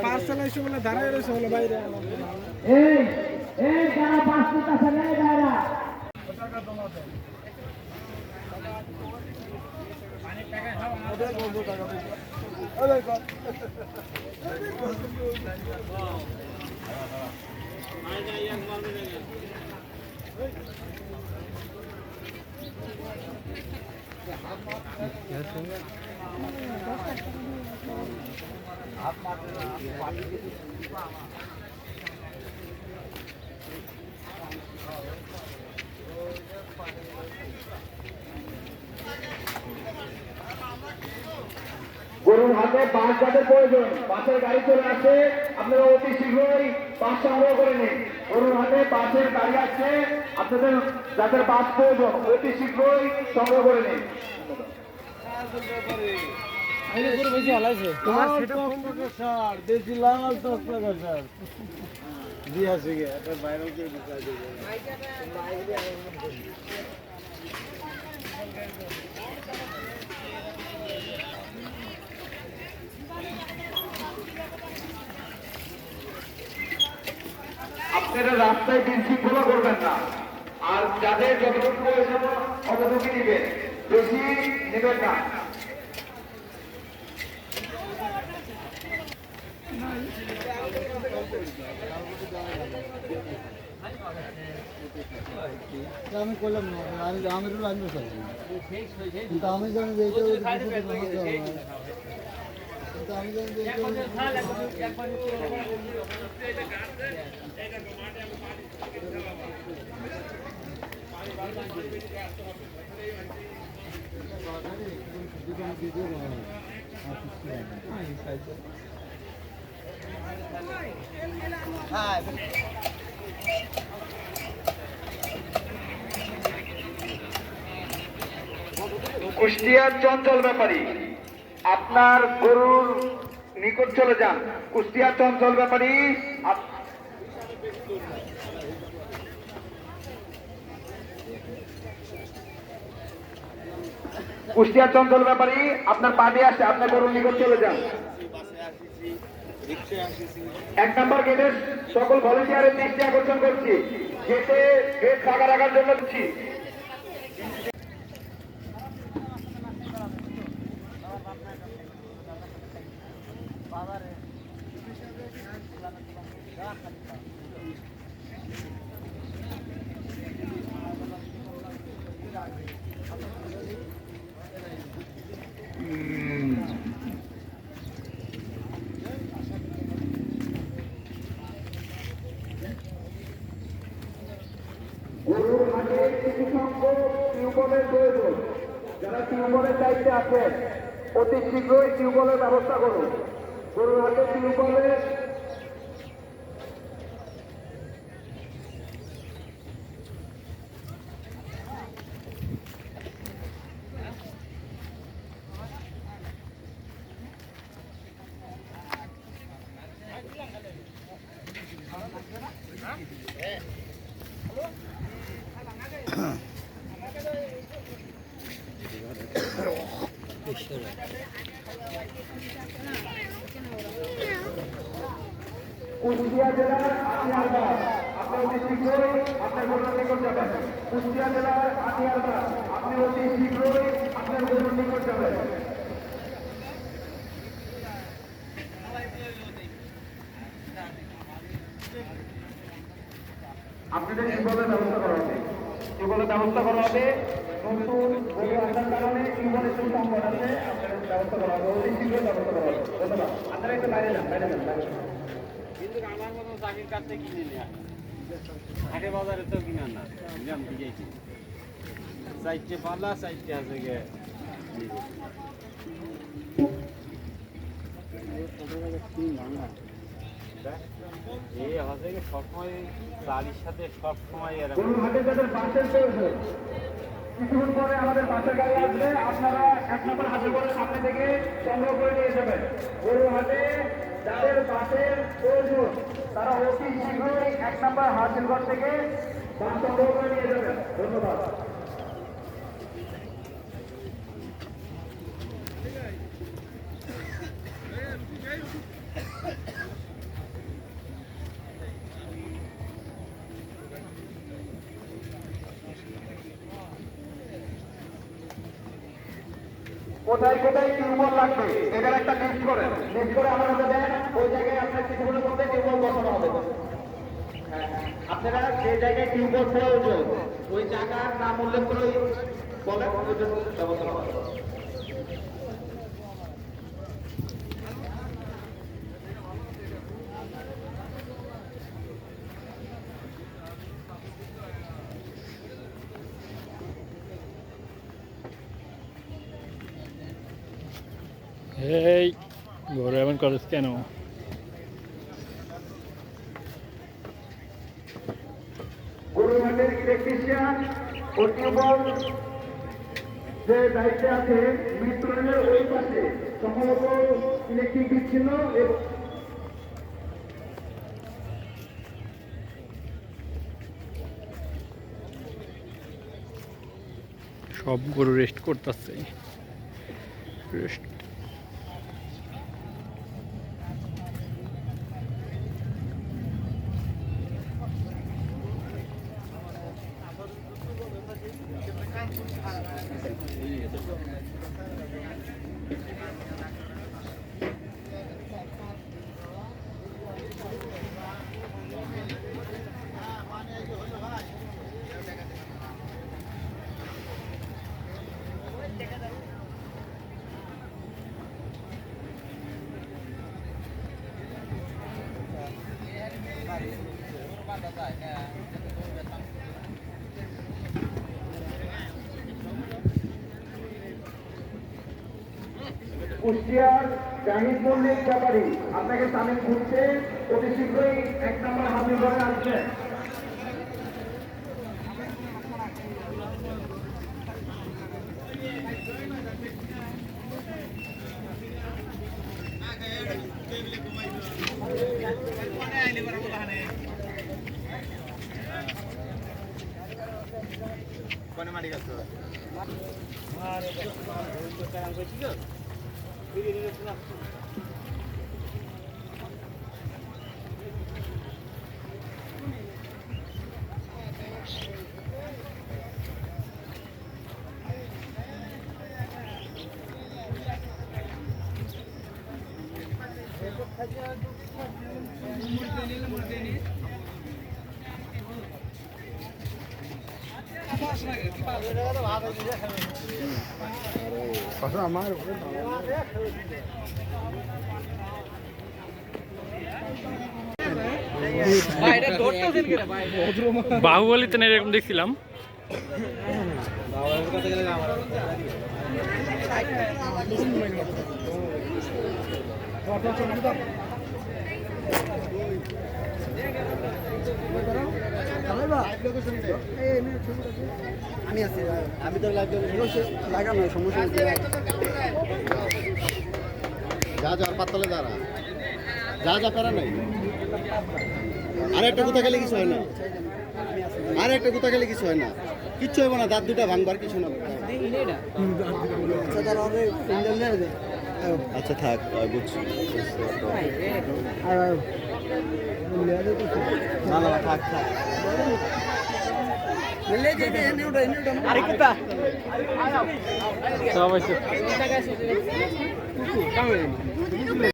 Parcel এসে বলে দাঁড়ায় রয়েছে বলে বাইরে এই এই যারা পাসপোর্ট আছে না যারা গরুর হাতে বাস যাদের প্রয়োজন, বাসের গাড়ি চলে আসে, আপনারা অতি শীঘ্রই বাস সংগ্রহ করে নিন। গরুর হাতে বাসের গাড়ি আছে, আপনাদের যাদের বাস প্রয়োজন অতি শীঘ্রই সংগ্রহ করে নিন। দেশি লাল 10 টাকা স্যার দিয়ে আসি ভাইরাল করে আপনারা রাস্তায় বিশৃঙ্খলা করবেন না, আর যাদের যতটুকু প্রয়োজন ততটুকু নিবেন, বেশি নেবেন না। আমি করলাম না, আমি তো লাগবে স্যার, কিন্তু আমি জানি যে কিন্তু আমি জানি যে কুষ্টিয়ার চঞ্চল ব্যাপারী, আপনার গরুর নিকট চলে যান। কুষ্টিয়ার চঞ্চল ব্যাপারী, কুষ্টিয়ার চঞ্চল ব্যাপারী আপনার পার্টি আসছে, আপনার গরুর নিকট চলে যান। 1 নম্বর গেটের সকল ভলেন্টিয়ারের দৃষ্টি আকর্ষণ করছি, গেট ফাঁকা রাখার জন্য দিচ্ছি। গরুর হাটে কিছু সংখ্যক টিউবওয়েলের প্রয়োজন, যারা টিউবওয়েলের দায়িত্বে আছেন অতি শীঘ্রই টিউবওয়েলের ব্যবস্থা করুন। গরুর হাটে টিউবওয়েলের কুষ্টিয়া জেলার আটিয়ারবাগ, আপনি অতি শীঘ্রই আপনার গরুর নিকট যাবেন। কুষ্টিয়া জেলার আটিয়ারবাগ, আপনি অতি শীঘ্রই আপনার গরুর নিকট যাবেন। আপনাদের টিউবওয়েলের ব্যবস্থা করা হবে, টিউবওয়েলের ব্যবস্থা করা হবে। নতুন গরু আসার কারণে টিউবওয়েলের একটু সংকট আছে, আপনাদের ব্যবস্থা করা হবে, অতি শীঘ্রই ব্যবস্থা করা হবে। ধন্যবাদ। আপনারা একটু বাইরে যান, বাইরে যান, বাইরে যান। কিন্তু আমার মতো চাকরির কাছে কিনে নেওয়া হাটে বাজারে তো কিনা না গ্রাম থেকে কিনি চারটে পালা চারটে আছে গে এই হচ্ছে কি সবসময় গাড়ির সাথে সবসময় এরকম গরুর হাটে যাদের বাসের প্রয়োজন কিছুক্ষণ পরে আমাদের বাসের গাড়ি আসবে, আপনারা 1 নম্বর হাসিল করে সামনে থেকে সংগ্রহ করে নিয়ে যাবেন। গরুর হাটে যাদের বাসের প্রয়োজন তারা অতি শীঘ্রই 1 নম্বর হাসিলঘর থেকে বাস সংগ্রহ করে নিয়ে যাবেন। ধন্যবাদ। কোথায় কোথায় টিউবওয়েল লাগবে এটার একটা লিস্ট করেন, লিস্ট করে আমার হাতে দেন। ওই জায়গায় আপনার কিছুক্ষণের মধ্যে টিউবওয়েল বসানো হবে। আপনারা যে জায়গায় টিউবওয়েল প্রয়োজন ওই জায়গার নাম উল্লেখ করে বলেন, ওইটার ব্যবস্থা হবে। এই ঘরে এমন করিস কেন? গরুর হাটের ইলেকট্রিশিয়ান ও টিউবওয়েল যে দায়িত্বে আছে মিত্রের ওই পাশে সম্ভবত ইলেকট্রিক বিচ্ছিন্ন এবং সব গরু রেস্ট করতেছে। রেস্ট কুষ্টিয়ার জাহিদ মল্লিক ব্যাপারী আপনাকে তামিল ঘুরতে অতি শীঘ্রই 1 নম্বর হাজির করে আসবেন। বাহুবলীতে না এরকম দেখছিলাম। আমি আছি, আমি তো লাগানো সমস্যা যা যা পাতলে দাঁড়া যা যা প্যারা নাই। আর একটা কোথা গেলে কিছু হয় না, আর একটা কোথা গেলে কিছু হয় না, কিচ্ছু হবে না। দাঁত দুটা ভাঙবার কিছু না। আচ্ছা থাক, বুঝছি। না না থাক থাক। সবাই